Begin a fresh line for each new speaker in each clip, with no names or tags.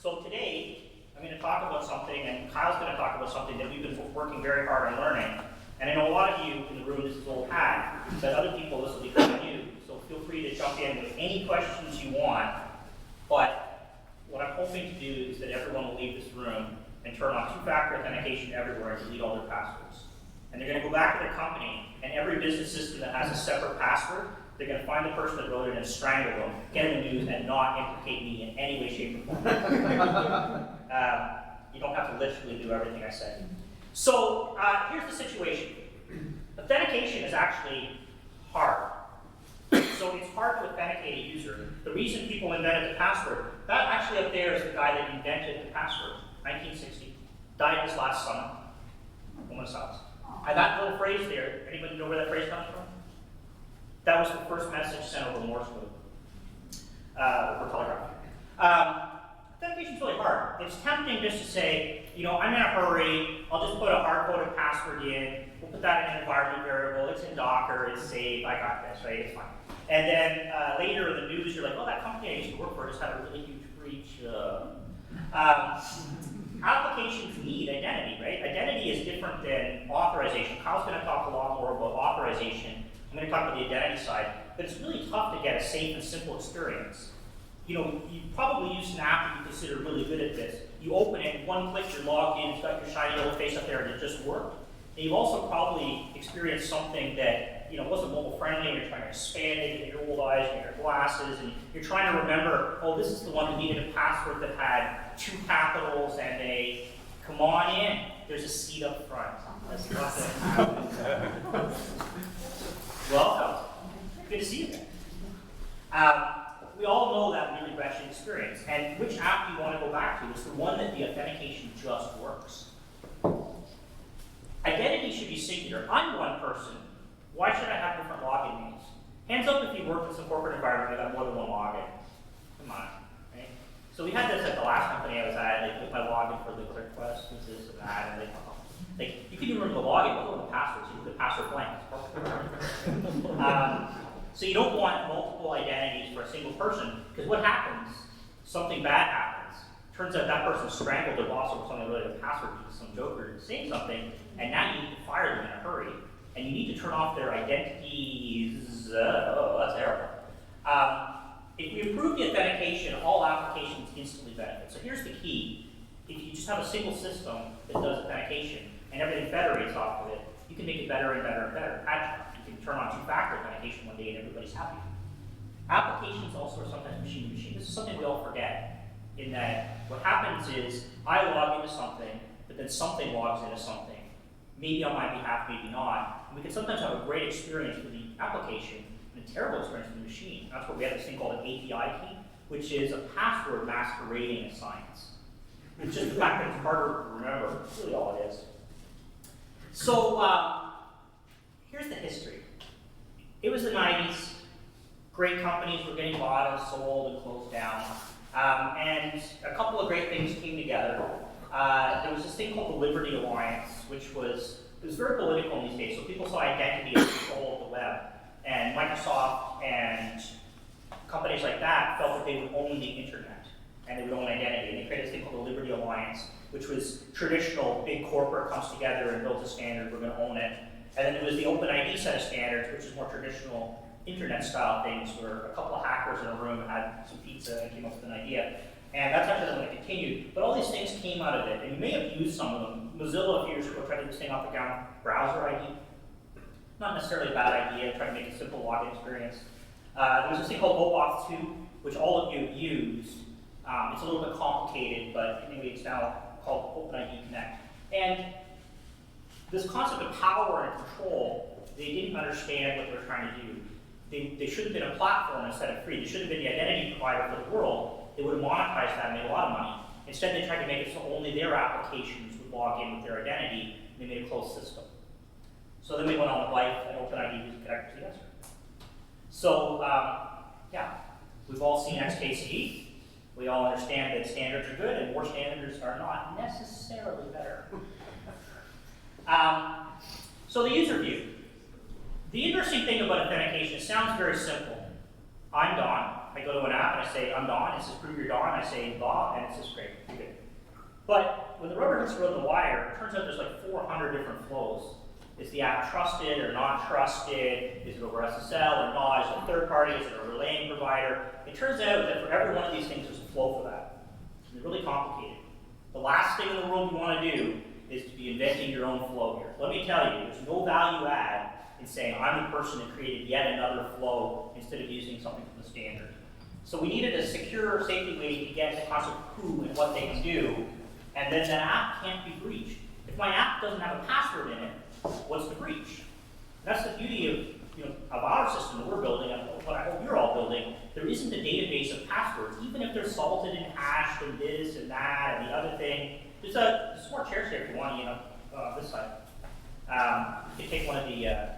So today, I'm going to talk about something, and Kyle's going to talk about something that we've been working very hard on learning. And I know a lot of you in the room, this is old hat, but other people, this will be kind of new. So feel free to jump in with any questions you want. But what I'm hoping to do is that everyone will leave this room and turn on two-factor authentication everywhere and delete all their passwords. And they're going to go back to their company, and every business system that has a separate password, they're going to find the person that wrote it and strangle them, get them in the news, and not implicate me in any way, shape, or form. You don't have to literally do everything I said. So here's the situation. Authentication is actually hard. So it's hard to authenticate a user. The reason people invented the password, that actually up there is the guy that invented the password, 1960. Died this last summer. Woman sucks. And that little phrase there, anybody know where that phrase comes from? That was the first message sent over Morse code, or telegraph. Authentication's really hard. It's tempting just to say, you know, I'm in a hurry, I'll just put a hard-coded password in, we'll put that in an environment variable, it's in Docker, it's safe, I got this, right, it's fine. And then later in the news, you're like, oh, that company I used to work for just had a really huge breach. Applications need identity, right? Identity is different than authorization. Kyle's going to talk a lot more about authorization. I'm going to talk about the identity side, but it's really tough to get a safe and simple experience. You know, you probably use an app that you consider really good at this. You open it, one click, you're logged in, it's got your shiny little face up there, and it just worked. And you've also probably experienced something that, you know, wasn't mobile friendly, and you're trying to expand it, you get your old eyes, you get your glasses, and you're trying to remember, oh, this is the one who needed a password that had 2 capitals and a, come on in, there's a seat up front. That's not that happens. Welcome. Good to see you again. We all know that really wretched experience, and which app you want to go back to is the one that the authentication just works. Identity should be singular. I'm one person. Why should I have different login names? Hands up if you work in some corporate environment that got more than one login. Come on, right? So we had this at the last company I was at. They put my login for the request, this and that, and like, you can even remember the login, but what the password? So you put the password blank. So you don't want multiple identities for a single person, because what happens? Something bad happens. Turns out that person strangled their boss over something related to password because some joker is saying something, and now you need to fire them in a hurry. And you need to turn off their identities. Oh, that's terrible. If we improve the authentication, all applications instantly benefit. So here's the key. If you just have a single system that does authentication and everything federates off of it, you can make it better and better and better. You can turn on two-factor authentication one day and everybody's happy. Applications also are sometimes machine to machine. This is something we all forget, in that what happens is I log into something, but then something logs into something. Maybe on my behalf, maybe not. And we can sometimes have a great experience with the application and a terrible experience with the machine. That's where we have this thing called an API key, which is a password masquerading as science. It's just the fact that it's harder to remember. That's really all it is. So here's the history. It was the 90s. Great companies were getting bought and sold and closed down. And a couple of great things came together. There was this thing called the Liberty Alliance, which was very political in these days. So people saw identity as control of the web. And Microsoft and companies like that felt that they would own the internet and they would own identity. And they created this thing called the Liberty Alliance, which was traditional, big corporate comes together and builds a standard, we're going to own it. And then there was the OpenID set of standards, which is more traditional internet-style things, where a couple of hackers in a room had some pizza and came up with an idea. And that's actually going to continue. But all these things came out of it, and you may have used some of them. Mozilla a few years ago tried to do this thing off the ground, browser ID. Not necessarily a bad idea, trying to make a simple login experience. There was this thing called OAuth 2, which all of you used. It's a little bit complicated, but anyway, it's now called OpenID Connect. And this concept of power and control, they didn't understand what they were trying to do. They should have been a platform instead of free. They should have been the identity provider for the world. They would have monetized that and made a lot of money. Instead, they tried to make it so only their applications would log in with their identity, and they made a closed system. So then they went on with life, and OpenID was connected to the answer. So, yeah, we've all seen XKCD. We all understand that standards are good, and more standards are not necessarily better. So the user view. The interesting thing about authentication, it sounds very simple. I'm Don. I go to an app and I say, I'm Don. It says, prove you're Don. I say, Bob, and it says, great, you're good. But when the rubber hits the road in the wire, it turns out there's like 400 different flows. Is the app trusted or not trusted? Is it over SSL or not? Is it a third party? Is it a relaying provider? It turns out that for every one of these things, there's a flow for that. It's really complicated. The last thing in the world you want to do is to be inventing your own flow here. Let me tell you, there's no value add in saying, I'm the person that created yet another flow instead of using something from the standard. So we needed a secure, safety way to get the concept of who and what they can do, and then that app can't be breached. If my app doesn't have a password in it, what's the breach? And that's the beauty of our system that we're building, and what I hope you're all building. There isn't a database of passwords, even if they're salted and hashed and this and that and the other thing. There's more chairs here if you want, this side. You can take one of the chairs.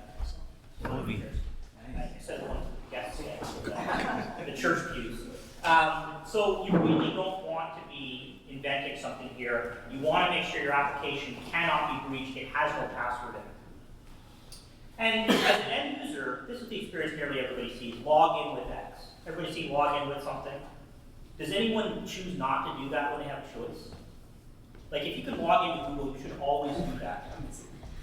I said one of the guests, the church pews. So you really don't want to be inventing something here. You want to make sure your application cannot be breached. It has no password in it. And as an end user, this is the experience nearly everybody sees. Log in with X. Everybody see log in with something? Does anyone choose not to do that when they have a choice? Like if you can log into Google, you should always do that.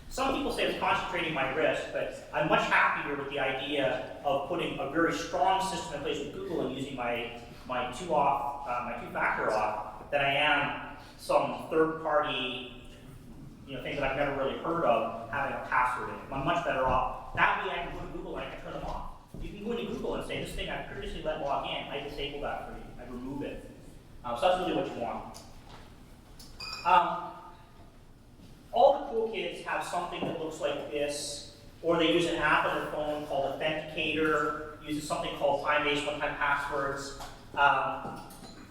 Some people say it's concentrating my risk, but I'm much happier with the idea of putting a very strong system in place with Google and using my two-factor auth than I am some third-party thing that I've never really heard of having a password in it. I'm much better off. That way I can go to Google and I can turn them off. You can go into Google and say, this thing I previously let log in, I disable that for you. I remove it. So that's really what you want. All the cool kids have something that looks like this, or they use an app on their phone called Authenticator, uses something called time-based one-time passwords.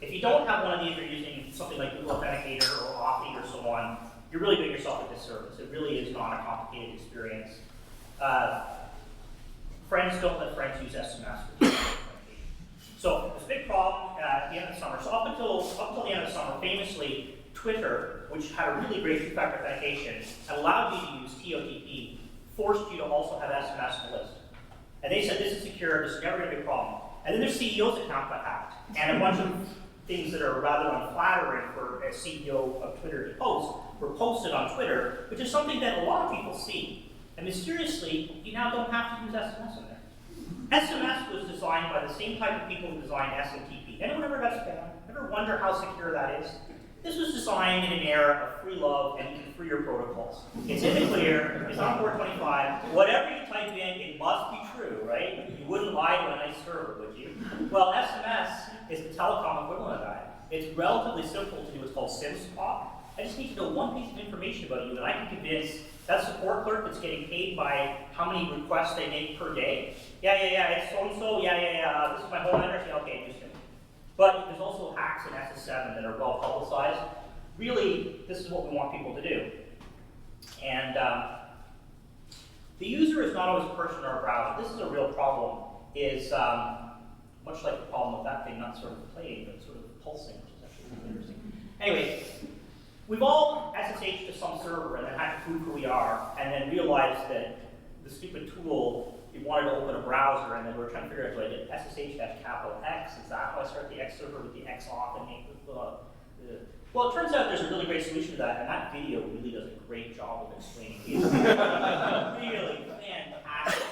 If you don't have one of these, you're using something like Google Authenticator or Authy or so on, you're really doing yourself a disservice. It really is not a complicated experience. Friends don't let friends use SMS for authentication. So there's a big problem at the end of the summer. So up until the end of the summer, famously, Twitter, which had a really great two-factor authentication, allowed you to use TOTP, forced you to also have SMS in the list. And they said, this is secure, this is never going to be a problem. And then their CEO's account got hacked. And a bunch of things that are rather unflattering for a CEO of Twitter to post were posted on Twitter, which is something that a lot of people see. And mysteriously, you now don't have to use SMS in there. SMS was designed by the same type of people who designed SMTP. Anyone ever got spam? Ever wonder how secure that is? This was designed in an era of free love and even freer protocols. It's in the clear, it's on port 25. Whatever you type in, it must be true, right? You wouldn't lie to a nice server, would you? Well, SMS is the telecom equivalent of that. It's relatively simple to do what's called SIM swap. I just need to know one piece of information about you that I can convince that support clerk that's getting paid by how many requests they make per day. Yeah, it's so-and-so, this is my whole address, okay, just But there's also hacks in SS7 that are well publicized. Really, this is what we want people to do. And the user is not always a person or a browser. This is a real problem, is much like the problem with that thing, not sort of playing, but sort of pulsing, which is actually really interesting. Anyway, we've all SSH to some server and then had to prove who we are, and then realized that the stupid tool, we wanted to open a browser, and then we were trying to figure out, do I get SSH-X? Is that how I start the X server with the X auth and make Well, it turns out there's a really great solution to that, and that video really does a great job of explaining it. Really fantastic.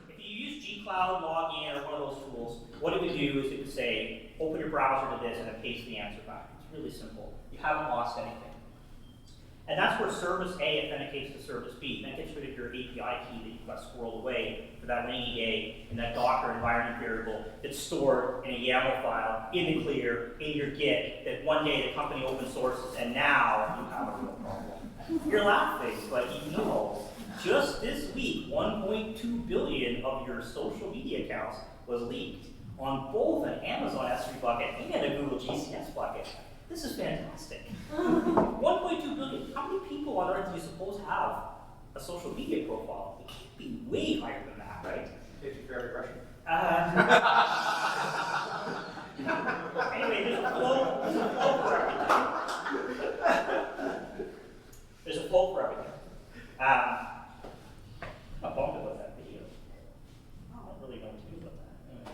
If you use gcloud, login, or one of those tools, what it would do is it would say, open your browser to this, and then paste the answer back. It's really simple. You haven't lost anything. And that's where service A authenticates to service B. And that gets rid of your API key that you've got squirreled away for that rainy day in that Docker environment variable that's stored in a YAML file, in the clear, in your Git, that one day the company open sources, and now you have a real problem. You're laughing, but you know, just this week, 1.2 billion of your social media accounts was leaked on both an Amazon S3 bucket and a Google GCS bucket. This is fantastic. 1.2 billion. How many people on earth do you suppose have a social media profile? It can't be way higher than that, right?
50 for every question.
Anyway, there's a flow for everything. There's a flow for everything. I'm bummed about that video. I don't really know what to do about that. Anyway.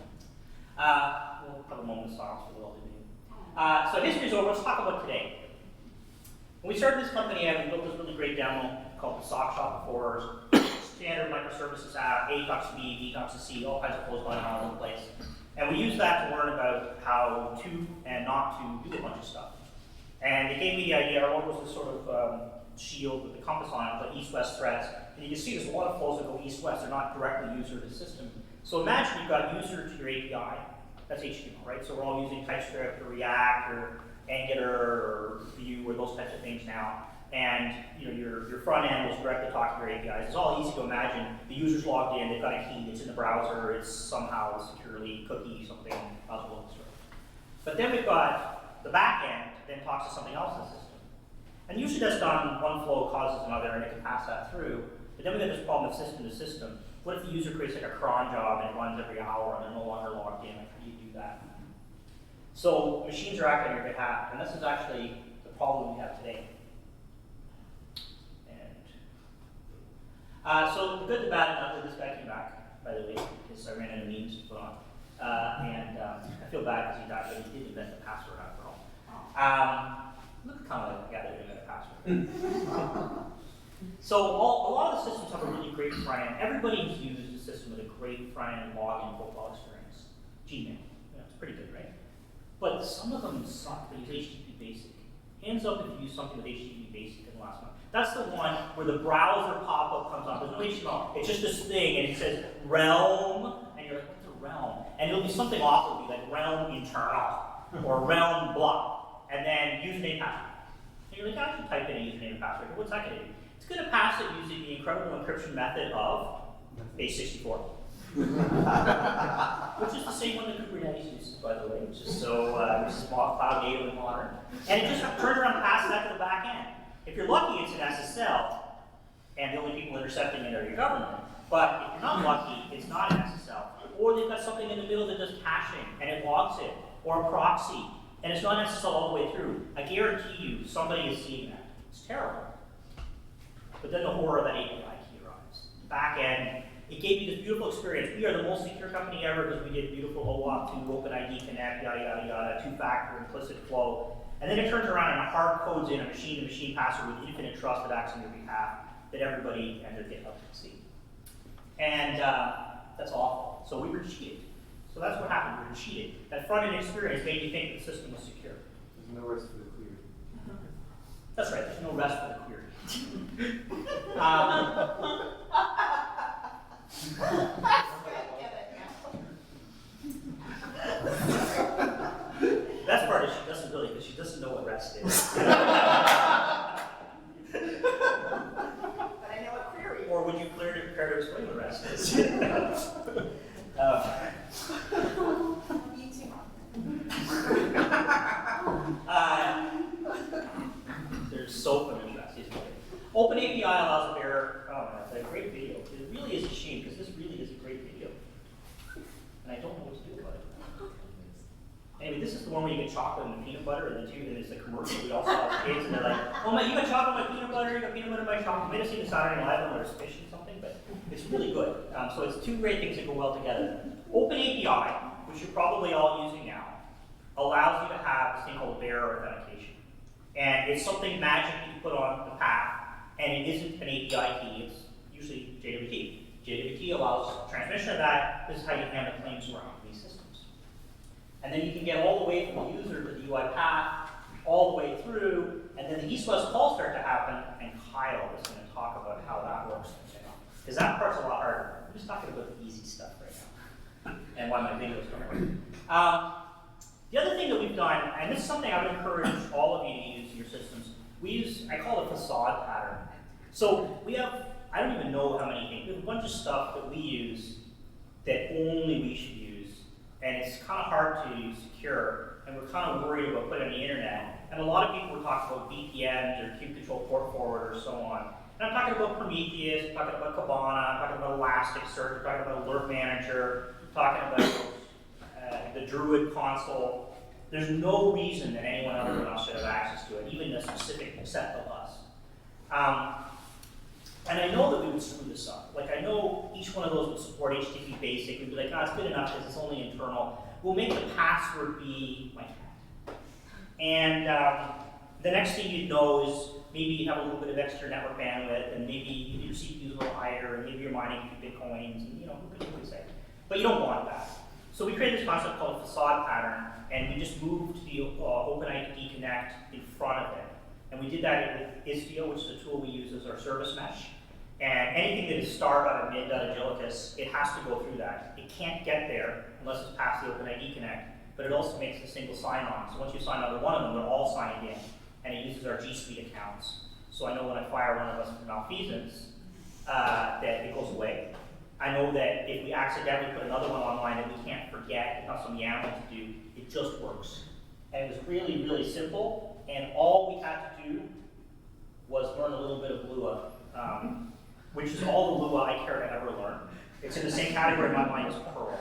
We'll have a moment of silence for the lovely video. So history's over, let's talk about today. When we started this company, we built this really great demo called the sock shop for standard microservices app, A talks to B, B talks to C, all kinds of flows going on all over the place. And we used that to learn about how to and not to do a bunch of stuff. And it gave me the idea, our logo was this sort of shield with the compass on it, like east-west threads. And you can see there's a lot of flows that go east-west, they're not directly user to system. So imagine you've got user to your API, that's HTML, right? So we're all using TypeScript or React or Angular or Vue or those types of things now. And your front end was directly talking to your APIs. It's all easy to imagine. The user's logged in, they've got a key, it's in the browser, it's somehow securely cookie, something else. But then we've got the back end then talks to something else in the system. And usually that's done, one flow causes another and it can pass that through. But then we get this problem of system to system. What if the user creates like a cron job and it runs every hour and they're no longer logged in? Like, how do you do that? So machines are acting on your behalf, and this is actually the problem we have today. So the good, the bad, and ugly, this guy came back, by the way, because I ran out of memes to put on. I feel bad because he died, but he did invent the password after all. Look kind of like the guy that invented the password. So a lot of the systems have a really great front end. Everybody's used a system with a great front end login profile experience. Gmail, it's pretty good, right? But some of them suck. They use HTTP basic. Hands up if you use something with HTTP basic in the last month. That's the one where the browser pop-up comes on. There's no HTML. It's just this thing, and it says realm, and you're like, what's a realm? And it'll be something awful, it'll be like realm internal, or realm block, and then username password. And you're like, I should type in a username and password. What's that going to do? It's going to pass it using the incredible encryption method of base64. Which is the same one that Kubernetes uses, by the way, which is cloud native and modern. And it just turns around and passes that to the back end. If you're lucky, it's an SSL, and the only people intercepting it are your government. But if you're not lucky, it's not an SSL. Or they've got something in the middle that does caching, and it logs it, or a proxy, and it's not an SSL all the way through. I guarantee you, somebody is seeing that. It's terrible. But then the horror of that API key arrives. Back end, it gave you this beautiful experience. We are the most secure company ever because we did beautiful OAuth 2, OpenID Connect, yada, yada, yada, two-factor, implicit flow. And then it turns around and it hard codes in a machine-to-machine password with infinite trust that acts on your behalf that everybody and their GitHub can see. And that's awful. So we were cheated. So that's what happened. We were cheated. That front-end experience made you think the system was secure.
There's no rest for the query.
That's right. There's no rest for the query. Best part is she doesn't really, because she doesn't know what rest is.
But I know what query.
Or would you care to explain what rest is?
Me too.
There's soap and there's rest. Open API allows a bearer. Oh, that's a great video. It really is a shame because this really is a great video. And I don't know what to do about it. Anyway, this is the one where you get chocolate and peanut butter, and it's a commercial we all saw as kids, and they're like, oh my, you got chocolate, my peanut butter, you got peanut butter, my chocolate. You might have seen the Saturday Night Live when there's fish and something, but it's really good. So it's two great things that go well together. Open API, which you're probably all using now, allows you to have this thing called bearer authentication. And it's something magic that you put on the path, and it isn't an API key, it's usually JWT. JWT allows transmission of that. This is how you handle claims around these systems. And then you can get all the way from the user to the UI path, all the way through, and then the east-west calls start to happen, and Kyle is going to talk about how that works. Because that part's a lot harder. I'm just talking about the easy stuff right now, and why my videos don't work. The other thing that we've done, and this is something I would encourage all of you to use in your systems, we use, I call it facade pattern. So we have, I don't even know how many things, we have a bunch of stuff that we use that only we should use, and it's kind of hard to secure, and we're kind of worried about putting it on the internet. And a lot of people were talking about VPNs or kube control port forward or so on. And I'm talking about Prometheus, I'm talking about Kibana, I'm talking about Elasticsearch, I'm talking about Alert Manager, I'm talking about the Druid console. There's no reason that anyone other than us should have access to it, even a specific set of us. And I know that we would screw this up. Like, I know each one of those would support HTTP basic. We'd be like, it's good enough because it's only internal. We'll make the password be my cat. And the next thing you'd know is maybe you have a little bit of extra network bandwidth, and maybe your CPU is a little higher, and maybe you're mining a few Bitcoins, and who can really say? But you don't want that. So we created this concept called a facade pattern, and we just moved the OpenID Connect in front of it. And we did that with Istio, which is a tool we use as our service mesh. And anything that is start out of mid out of Agilitas, it has to go through that. It can't get there unless it's past the OpenID Connect, but it also makes a single sign-on. So once you sign on to one of them, they're all signed in, and it uses our G Suite accounts. So I know when I fire one of us for malfeasance, that it goes away. I know that if we accidentally put another one online that we can't forget, it's not some YAML to do, it just works. And it was really, really simple, and all we had to do was learn a little bit of Lua, which is all the Lua I care to ever learn. It's in the same category in my mind as Perl.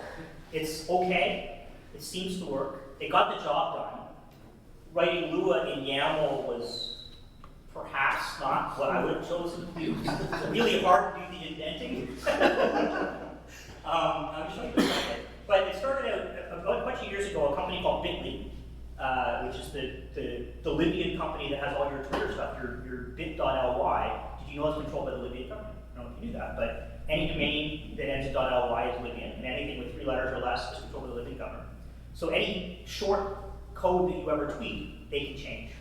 It's okay, it seems to work, it got the job done. Writing Lua in YAML was perhaps not what I would have chosen to do. It's really hard to do the indenting. I'm just showing you this. But it started out a bunch of years ago, a company called Bitly, which is the Libyan company that has all your Twitter stuff, your bit.ly. Did you know it's controlled by the Libyan company? I don't know if you knew that, but any domain that ends in .ly is Libyan, and anything with 3 letters or less is controlled by the Libyan government. So any short code that you ever tweet, they can change.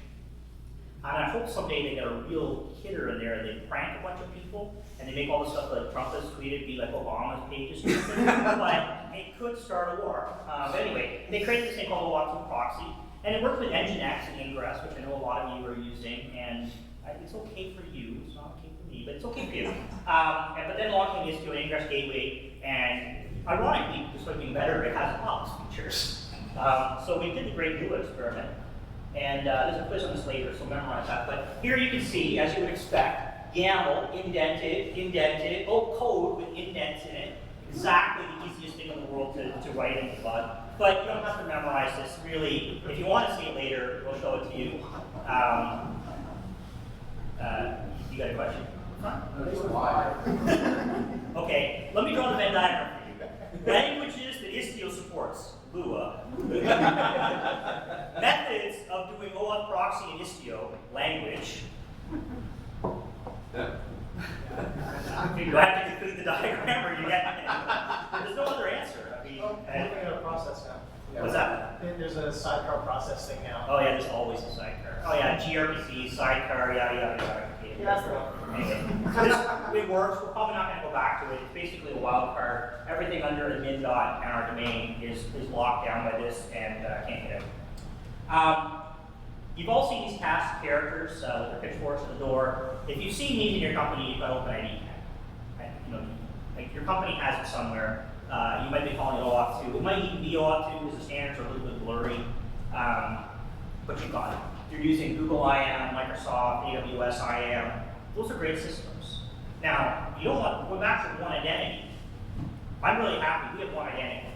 And I hope someday they get a real hitter in there and they prank a bunch of people and they make all the stuff like Trump has tweeted be like Obama's pages. But it could start a war. But anyway, they created this thing called Auth proxy, and it worked with Nginx and Ingress, which I know a lot of you are using, and it's okay for you. It's not okay for me, but it's okay for you. But then along came Istio and Ingress Gateway, and ironically, despite being better, it has Ops features. So we did the great Lua experiment. And there's a quiz on this later, so memorize that. But here you can see, as you would expect, YAML, indented, code with indents in it. Exactly the easiest thing in the world to write in Flood. But you don't have to memorize this, really. If you want to see it later, we'll show it to you. You got a question? Okay, let me draw the Venn diagram for you. Languages that Istio supports. Lua. Methods of doing OAuth proxy in Istio, language.
Yeah.
Do I have to conclude the diagram or you get it? There's no other answer. I mean,
We're in a process now.
what's that?
There's a sidecar processing now.
Oh yeah, there's always a sidecar. Oh yeah, gRPC, sidecar, yada yada yada.
Yeah, that's the one.
Anyway, it works. We're probably not going to go back to it. It's basically a wild card. Everything under admin dot and our domain is locked down by this and can't get out. You've all seen these cast characters with their pitchforks at the door. If you've seen these in your company, you've got OpenID Connect. Like your company has it somewhere. You might be calling it OAuth 2. It might even be OAuth 2 because the standards are a little bit blurry, but you've got it. You're using Google IAM, Microsoft, AWS IAM. Those are great systems. Now, you don't want to go back to one identity. I'm really happy we have one identity.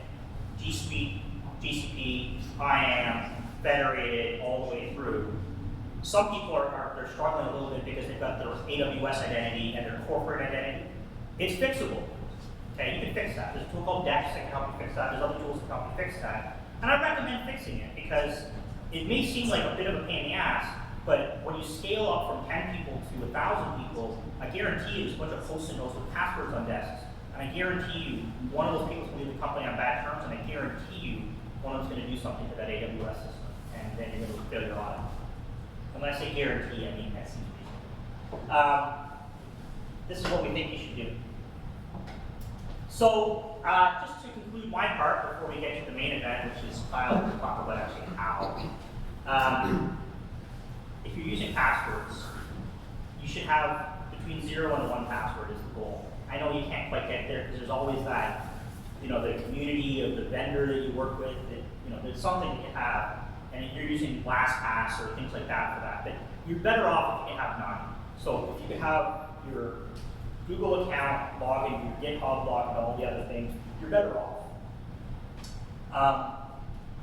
G Suite, GCP, IAM, federated all the way through. Some people they're struggling a little bit because they've got their AWS identity and their corporate identity. It's fixable. Okay, you can fix that. There's a tool called Dex that can help you fix that. There's other tools that can help you fix that. And I recommend fixing it because it may seem like a bit of a pain in the ass, but when you scale up from 10 people to 1,000 people, I guarantee you there's a bunch of post-it notes with passwords on desks. And I guarantee you one of those people is going to leave the company on bad terms, and I guarantee you one of them's going to do something to that AWS system, and then you're going to fail your audit. And when I say guarantee, I mean that seems reasonable. This is what we think you should do. So, just to conclude my part before we get to the main event, which is Kyle to talk about actually how. If you're using passwords, you should have between 0 and 1 password is the goal. I know you can't quite get there because there's always that, the community of the vendor that you work with, that, there's something that you have, and if you're using LastPass or things like that for that, but you're better off if you have none. So if you could have your Google account, log in, your GitHub log, and all the other things, you're better off.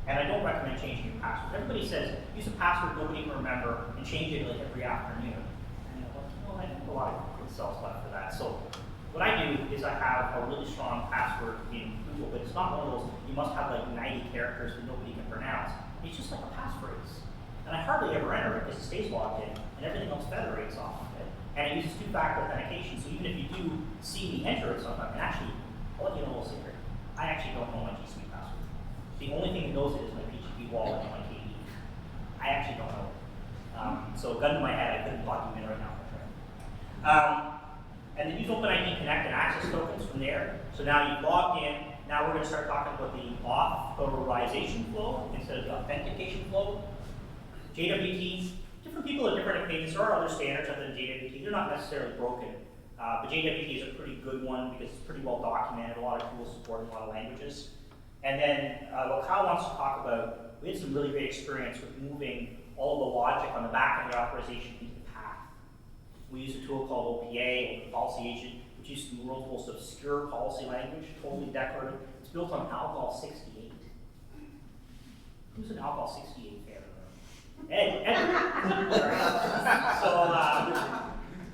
And I don't recommend changing your password. Everybody says, use a password nobody can remember and change it like every afternoon. And I think a lot of it's cells left for that. So what I do is I have a really strong password in Google, but it's not one of those, you must have like 90 characters that nobody can pronounce. It's just like a passphrase. And I hardly ever enter it because it stays logged in, and everything else federates off of it. And it uses two-factor authentication, so even if you do see me enter it sometime, and actually, I'll let you know a little secret. I actually don't know my GCP password. The only thing that knows it is my PGP wallet and my KD. I actually don't know it. So gun to my head, I couldn't log you in right now. And then use OpenID Connect and access tokens from there. So now you've logged in. Now we're going to start talking about the authorisation flow instead of the authentication flow. JWT, different people have different opinions. There are other standards other than JWT. They're not necessarily broken. But JWT is a pretty good one because it's pretty well documented, a lot of tools support a lot of languages. And then what Kyle wants to talk about, we had some really great experience with moving all of the logic on the back end of the authorization into the path. We use a tool called OPA, Open Policy Agent, which uses the world's most obscure policy language, totally decorative. It's built on Alcohol 68. Who's an Alcohol 68 fan? Ed. So,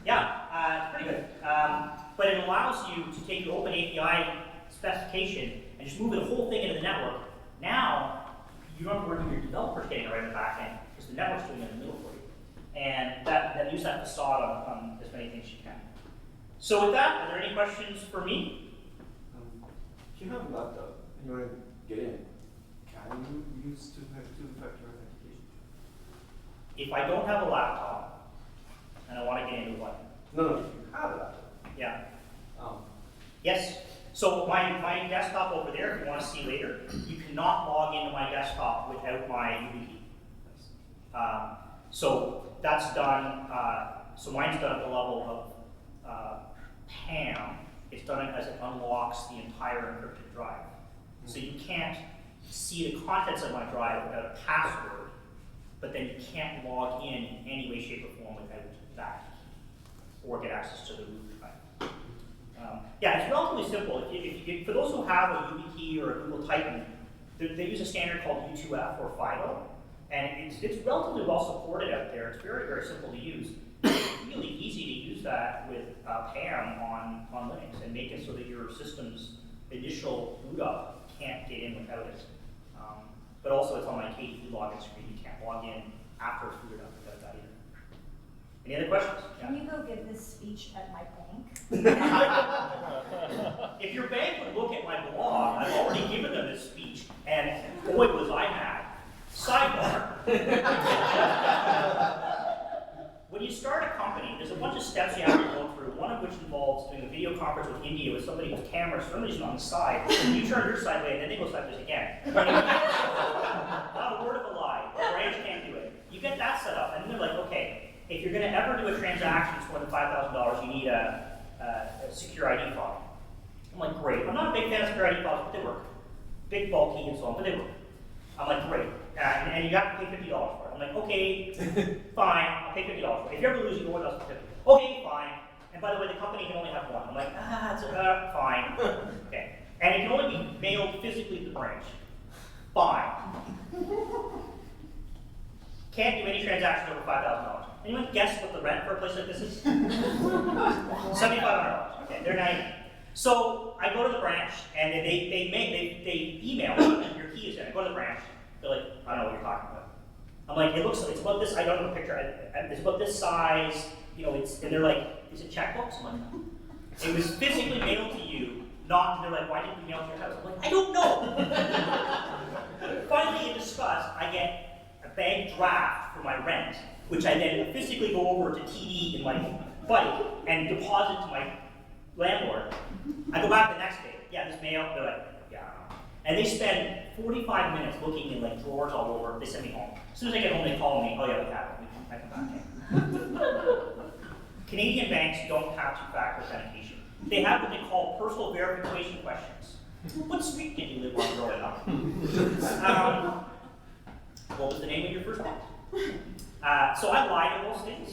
it's pretty good. But it allows you to take your Open API specification and just move the whole thing into the network. Now, you don't have to worry about your developers getting it right in the back end, because the network's doing it in the middle for you. And that use that facade on as many things as you can. So with that, are there any questions for me?
If you have a laptop and you want to get in, can you use two-factor authentication?
If I don't have a laptop and I want to get into what?
No, if you have a laptop.
Yeah.
Um,
Yes. So my desktop over there, if you want to see later, you cannot log into my desktop without my YubiKey. So that's done. So mine's done at the level of PAM. It's done as it unlocks the entire encrypted drive. So you can't see the contents of my drive without a password, but then you can't log in any way, shape, or form without that key, or get access to the root drive. Yeah, it's relatively simple. If for those who have a YubiKey or a Google Titan, they use a standard called U2F or FIDO, and it's relatively well supported out there. It's very, very simple to use. It's really easy to use that with PAM on Linux and make it so that your system's initial boot up can't get in without it. But also it's on my KDE login screen. You can't log in after it's booted up without that either. Any other questions?
Can you go give this speech at my bank?
If your bank would look at my blog, I've already given them this speech, and boy was I mad. Sidebar. When you start a company, there's a bunch of steps you have to go through, one of which involves doing a video conference with India with somebody with cameras, somebody's on the side, and you turn your side way, and then they go sideways again. Not a word of a lie. The branch can't do it. You get that set up, and then they're like, okay, if you're going to ever do a transaction that's more than $5,000, you need a secure ID file. I'm like, great. I'm not a big fan of secure ID files, but they work. Big, bulky, and so on, but they work. I'm like, great. And you have to pay $50 for it. I'm like, okay, fine, I'll pay $50 for it. If you ever lose, you go with us for $50. Okay, fine. And by the way, the company can only have one. I'm like, fine. Okay. And it can only be mailed physically to the branch. Fine. Can't do any transactions over $5,000. Anyone guess what the rent for a place like this is? $7,500. Okay, they're 90. So I go to the branch and they email me, your key is in. I go to the branch. They're like, I don't know what you're talking about. I'm like, it's about this. I don't have a picture. It's about this size. You know, and they're like, is it checkbooks? I'm like, no. It was physically mailed to you. Not. They're like, why didn't you mail it to your house? I'm like, I don't know. Finally, in disgust, I get a bank draft for my rent, which I then physically go over to TD in my bike and deposit to my landlord. I go back the next day. Yeah, this mail. They're like, yeah. And they spend 45 minutes looking in like drawers all over. They send me home. As soon as I get home, they call me. Oh yeah, we have it. I come back. Canadian banks don't have two-factor authentication. They have what they call personal verification questions. What street did you live on growing up? What was the name of your first pet? So I lie to those things.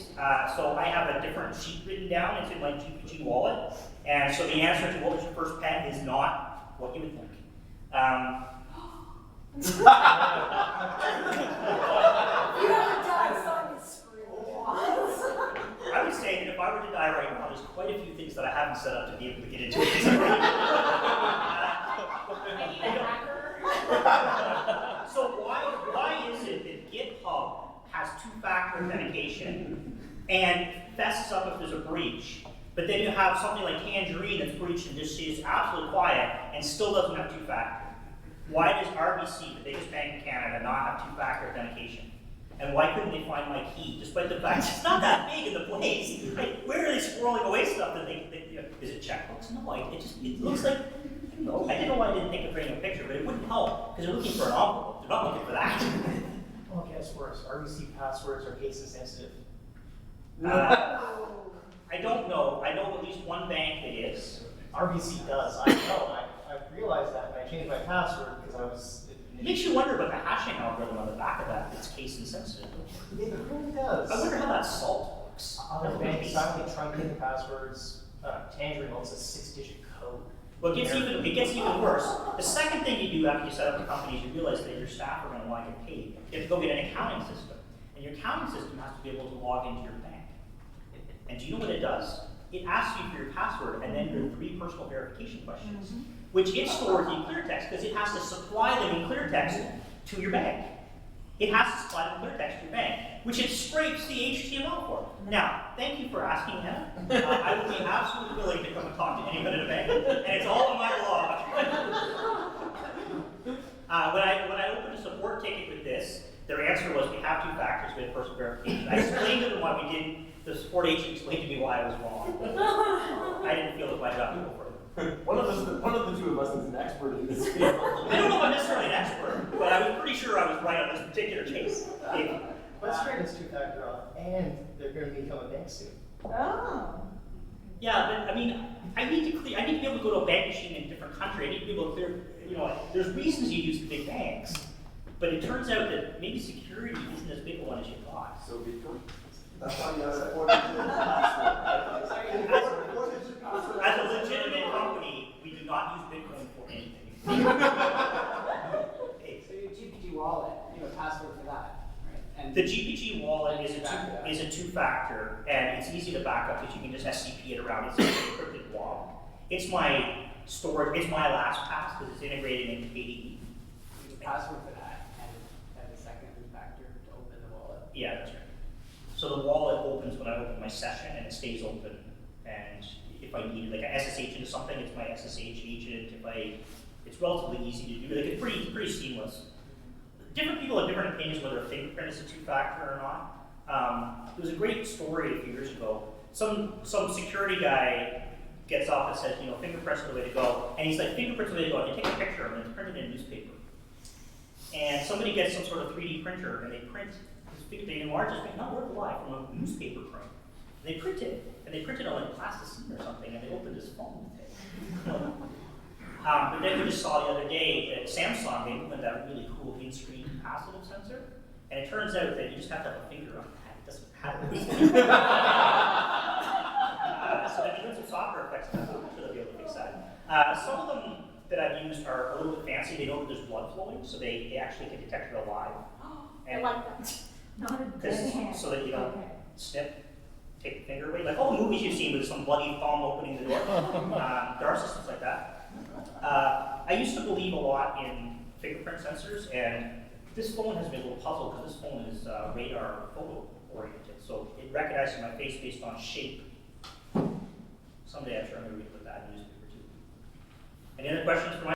So I have a different sheet written down. It's in my GPG wallet. And so the answer to what was your first pet is not what you would think.
You haven't done some screw.
I would say that if I were to die right now, there's quite that I haven't set up to be able to get into it.
I need a hacker.
So why is it that GitHub has two-factor authentication and fesses up if there's a breach, but then you have something like Tangerine that's breached and just is absolutely quiet and still doesn't have two-factor? Why does RBC, the biggest bank in Canada, not have two-factor authentication? And why couldn't they find my key, despite the fact it's not that big in the place? Like, where are they squirreling away stuff that is it checkbooks? No, it looks like, I don't know. I didn't know why I didn't think of bringing a picture, but it wouldn't help, because they're looking for an envelope. They're not looking for that.
Oh, guess worse. RBC passwords are case insensitive.
I don't know. I know at least one bank that is.
RBC does. I know. I realized that when I changed my password because I was.
It makes you wonder about the hashing algorithm on the back of that that's case insensitive.
It really does.
I wonder how that salt works.
Other banks silently truncate the passwords. Tangerine holds a 6-digit code.
Well, it gets even worse. The second thing you do after you set up a company is you realize that your staff are going to want to get paid. You have to go get an accounting system. And your accounting system has to be able to log into your bank. And do you know what it does? It asks you for your password and then your 3 personal verification questions, which it stores in clear text because it has to supply them in clear text to your bank. It has to supply them in clear text to your bank, which it scrapes the HTML for. Now, thank you for asking, Hannah. I would be absolutely willing to come and talk to anyone at a bank, and it's all in my blog. When I opened a support ticket with this, their answer was, we have 2 factors, we have personal verification. I explained to them why we didn't. The support agent explained to me why I was wrong. I didn't feel it was my job to go further.
One of the two of us is an expert in this field.
I don't know if I'm necessarily an expert, but I was pretty sure I was right on this particular case.
Let's try this 2-factor off, and they're going to become a bank soon.
Oh.
Yeah, but I mean, I need to be able to go to a bank machine in a different country. I need to be able to clear, there's reasons you use the big banks, but it turns out that maybe security isn't as big a one as you thought.
So Bitcoin. That's why you have a 4-digit password.
As a legitimate company, we do not use Bitcoin for anything.
So your GPT wallet, you have a password for that, right? And
The GPG wallet is a two-factor, and it's easy to back up because you can just SCP it around. It's an encrypted wallet. It's my storage. It's my LastPass because it's integrated into KDE.
you have a password for that, and a second factor to open the wallet.
Yeah, that's right. So the wallet opens when I open my session, and it stays open. And if I need like a SSH into something, it's my SSH agent. It's relatively easy to do. Like it's pretty seamless. Different people have different opinions whether a fingerprint is a 2-factor or not. There was a great story a few years ago. Some security guy gets off and says, fingerprints are the way to go. And he's like, fingerprints are the way to go. And they take a picture of it and it's printed in a newspaper. And somebody gets some sort of 3D printer and they print they enlarge this thing, not worth a lot, from a newspaper print. They print it, and they print it on like plasticine or something, and they opened his phone with it. But then we just saw the other day that Samsung, they implemented that really cool in-screen capacitive sensor, and it turns out that you just have to have a finger on that. It doesn't have so they're doing some software effects, and I'm sure they'll be able to fix that. Some of them that I've used are a little bit fancy. They know that there's blood flowing, so they actually can detect it alive.
I like that. Not a dead hand.
So that you don't
Okay.
snip, take the finger away. Like all the movies you've seen with some bloody thumb opening the door. There are systems like that. I used to believe a lot in fingerprint sensors, and this phone has been a little puzzled because this phone is radar photo oriented. So it recognizes my face based on shape. Someday I'm sure I'm going to read about that in the newspaper too. Any other questions for my